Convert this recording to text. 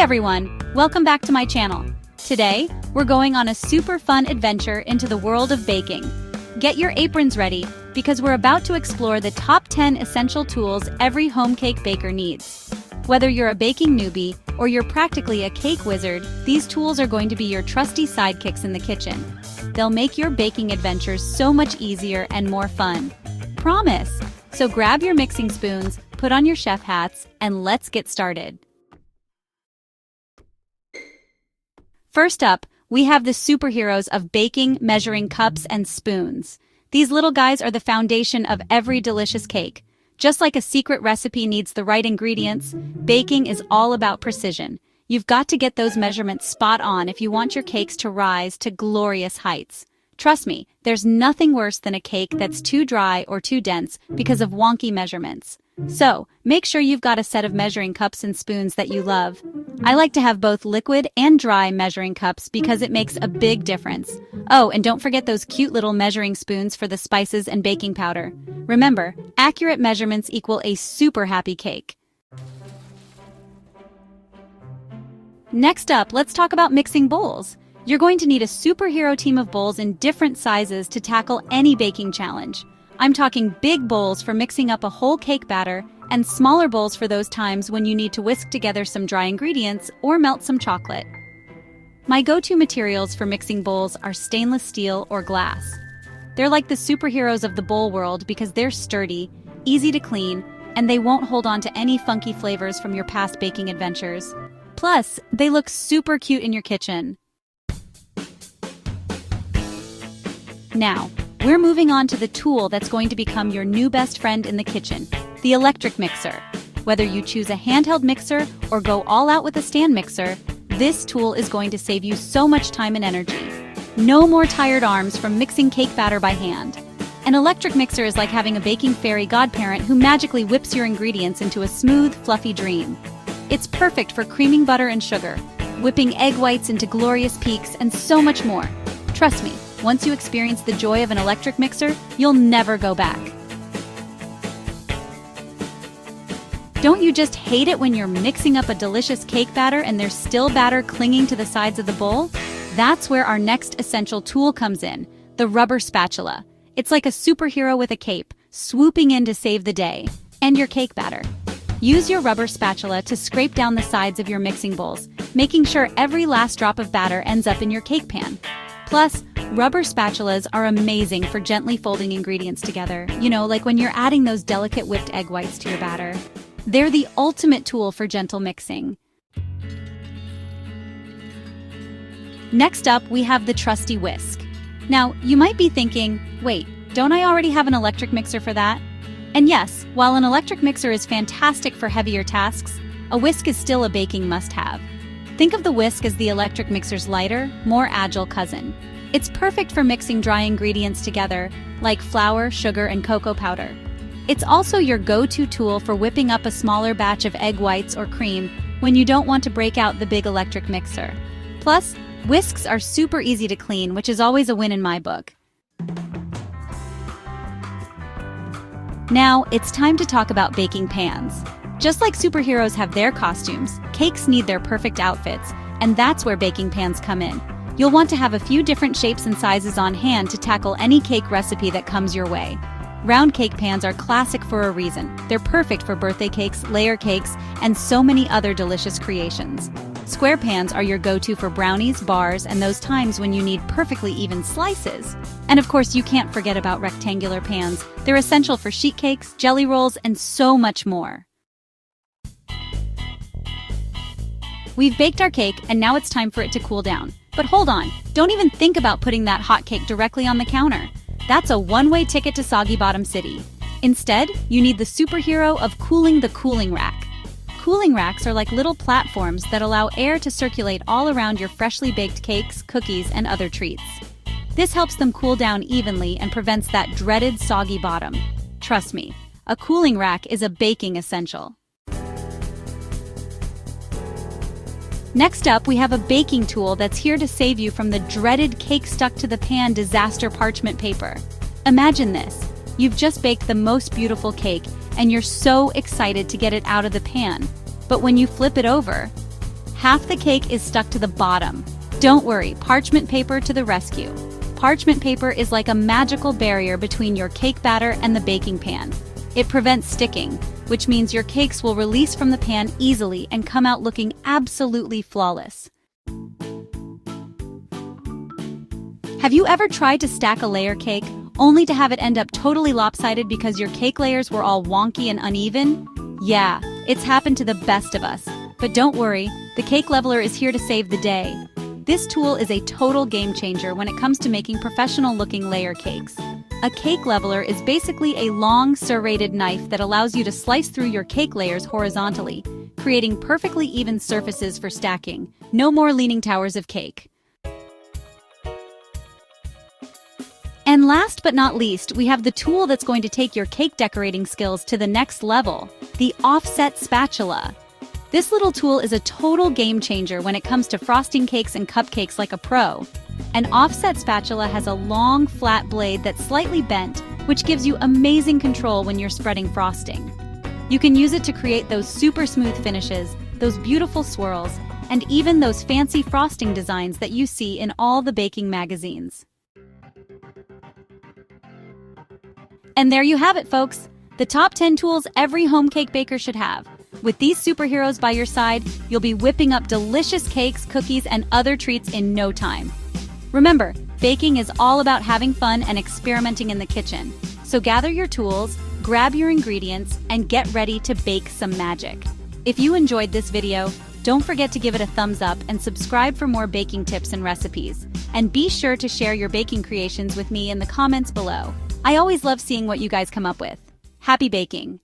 everyone, welcome back to my channel. Today, we're going on a super fun adventure into the world of baking. Get your aprons ready, because we're about to explore the top 10 essential tools every home cake baker needs. Whether you're a baking newbie or you're practically a cake wizard, these tools are going to be your trusty sidekicks in the kitchen. They'll make your baking adventures so much easier and more fun. Promise! So grab your mixing spoons, put on your chef hats, and let's get started. First up, we have the superheroes of baking, measuring cups, and spoons. These little guys are the foundation of every delicious cake. Just like a secret recipe needs the right ingredients, baking is all about precision. You've got to get those measurements spot on if you want your cakes to rise to glorious heights. Trust me, there's nothing worse than a cake that's too dry or too dense because of wonky measurements. So, make sure you've got a set of measuring cups and spoons that you love. I like to have both liquid and dry measuring cups because it makes a big difference. Oh, and don't forget those cute little measuring spoons for the spices and baking powder. Remember, accurate measurements equal a super happy cake. Next up, let's talk about mixing bowls. You're going to need a superhero team of bowls in different sizes to tackle any baking challenge. I'm talking big bowls for mixing up a whole cake batter and smaller bowls for those times when you need to whisk together some dry ingredients or melt some chocolate. My go-to materials for mixing bowls are stainless steel or glass. They're like the superheroes of the bowl world because they're sturdy, easy to clean, and they won't hold on to any funky flavors from your past baking adventures. Plus, they look super cute in your kitchen. Now, we're moving on to the tool that's going to become your new best friend in the kitchen, the electric mixer. Whether you choose a handheld mixer or go all out with a stand mixer, this tool is going to save you so much time and energy. No more tired arms from mixing cake batter by hand. An electric mixer is like having a baking fairy godparent who magically whips your ingredients into a smooth, fluffy dream. It's perfect for creaming butter and sugar, whipping egg whites into glorious peaks, and so much more. Trust me, once you experience the joy of an electric mixer, you'll never go back. Don't you just hate it when you're mixing up a delicious cake batter and there's still batter clinging to the sides of the bowl? That's where our next essential tool comes in, the rubber spatula. It's like a superhero with a cape, swooping in to save the day, and your cake batter. Use your rubber spatula to scrape down the sides of your mixing bowls, making sure every last drop of batter ends up in your cake pan. Plus, rubber spatulas are amazing for gently folding ingredients together, like when you're adding those delicate whipped egg whites to your batter. They're the ultimate tool for gentle mixing. Next up, we have the trusty whisk. Now, you might be thinking, wait, don't I already have an electric mixer for that? And yes, while an electric mixer is fantastic for heavier tasks, a whisk is still a baking must-have. Think of the whisk as the electric mixer's lighter, more agile cousin. It's perfect for mixing dry ingredients together, like flour, sugar, and cocoa powder. It's also your go-to tool for whipping up a smaller batch of egg whites or cream when you don't want to break out the big electric mixer. Plus, whisks are super easy to clean, which is always a win in my book. Now, it's time to talk about baking pans. Just like superheroes have their costumes, cakes need their perfect outfits, and that's where baking pans come in. You'll want to have a few different shapes and sizes on hand to tackle any cake recipe that comes your way. Round cake pans are classic for a reason. They're perfect for birthday cakes, layer cakes, and so many other delicious creations. Square pans are your go-to for brownies, bars, and those times when you need perfectly even slices. And of course, you can't forget about rectangular pans. They're essential for sheet cakes, jelly rolls, and so much more. We've baked our cake, and now it's time for it to cool down. But hold on, don't even think about putting that hot cake directly on the counter. That's a one-way ticket to Soggy Bottom City. Instead, you need the superhero of cooling the cooling rack. Cooling racks are like little platforms that allow air to circulate all around your freshly baked cakes, cookies, and other treats. This helps them cool down evenly and prevents that dreaded soggy bottom. Trust me, a cooling rack is a baking essential. Next up, we have a baking tool that's here to save you from the dreaded cake stuck to the pan disaster parchment paper. Imagine this. You've just baked the most beautiful cake, and you're so excited to get it out of the pan. But when you flip it over, Half the cake is stuck to the bottom. Don't worry, parchment paper to the rescue. Parchment paper is like a magical barrier between your cake batter and the baking pan. It prevents sticking, which means your cakes will release from the pan easily and come out looking absolutely flawless. Have you ever tried to stack a layer cake, only to have it end up totally lopsided because your cake layers were all wonky and uneven? Yeah, it's happened to the best of us. But don't worry, the cake leveler is here to save the day. This tool is a total game changer when it comes to making professional-looking layer cakes. A cake leveler is basically a long, serrated knife that allows you to slice through your cake layers horizontally, creating perfectly even surfaces for stacking. No more leaning towers of cake. And last but not least, we have the tool that's going to take your cake decorating skills to the next level, the offset spatula. This little tool is a total game changer when it comes to frosting cakes and cupcakes like a pro. An offset spatula has a long, flat blade that's slightly bent, which gives you amazing control when you're spreading frosting. You can use it to create those super smooth finishes, those beautiful swirls, and even those fancy frosting designs that you see in all the baking magazines. And there you have it, folks. The top 10 tools every home cake baker should have. With these superheroes by your side, you'll be whipping up delicious cakes, cookies, and other treats in no time. Remember, baking is all about having fun and experimenting in the kitchen. So gather your tools, grab your ingredients, and get ready to bake some magic. If you enjoyed this video, don't forget to give it a thumbs up and subscribe for more baking tips and recipes. And be sure to share your baking creations with me in the comments below. I always love seeing what you guys come up with. Happy baking!